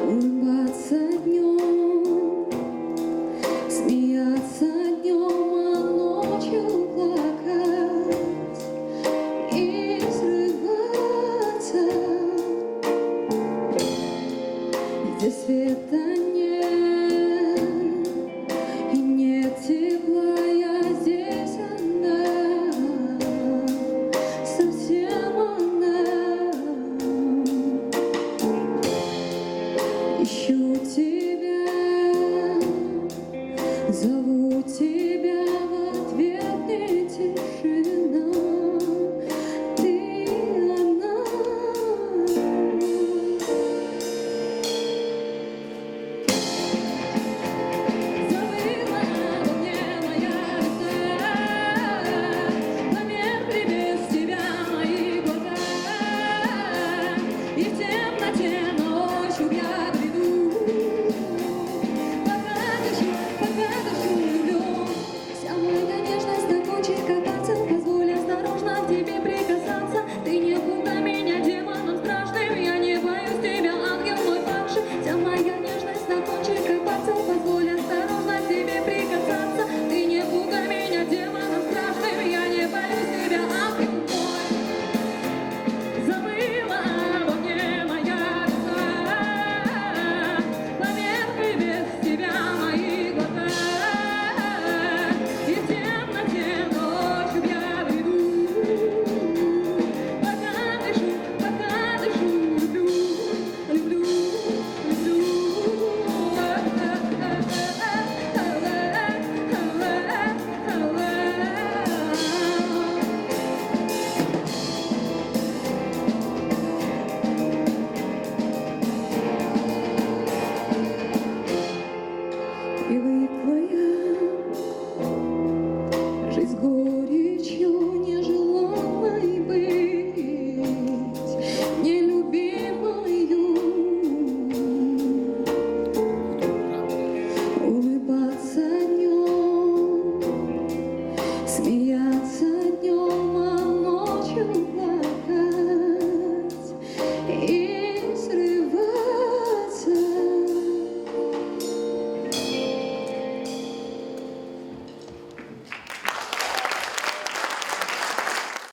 Улыбаться днем, смеяться днем, а ночью плакать и срываться. Здесь света нет и нет тепла, я здесь одна, совсем одна. Ищу тебя, зову тебя, в ответ не тишина, ты одна. Забыла обо мне моя весна, померкли без тебя мои глаза, и в темноте ночью я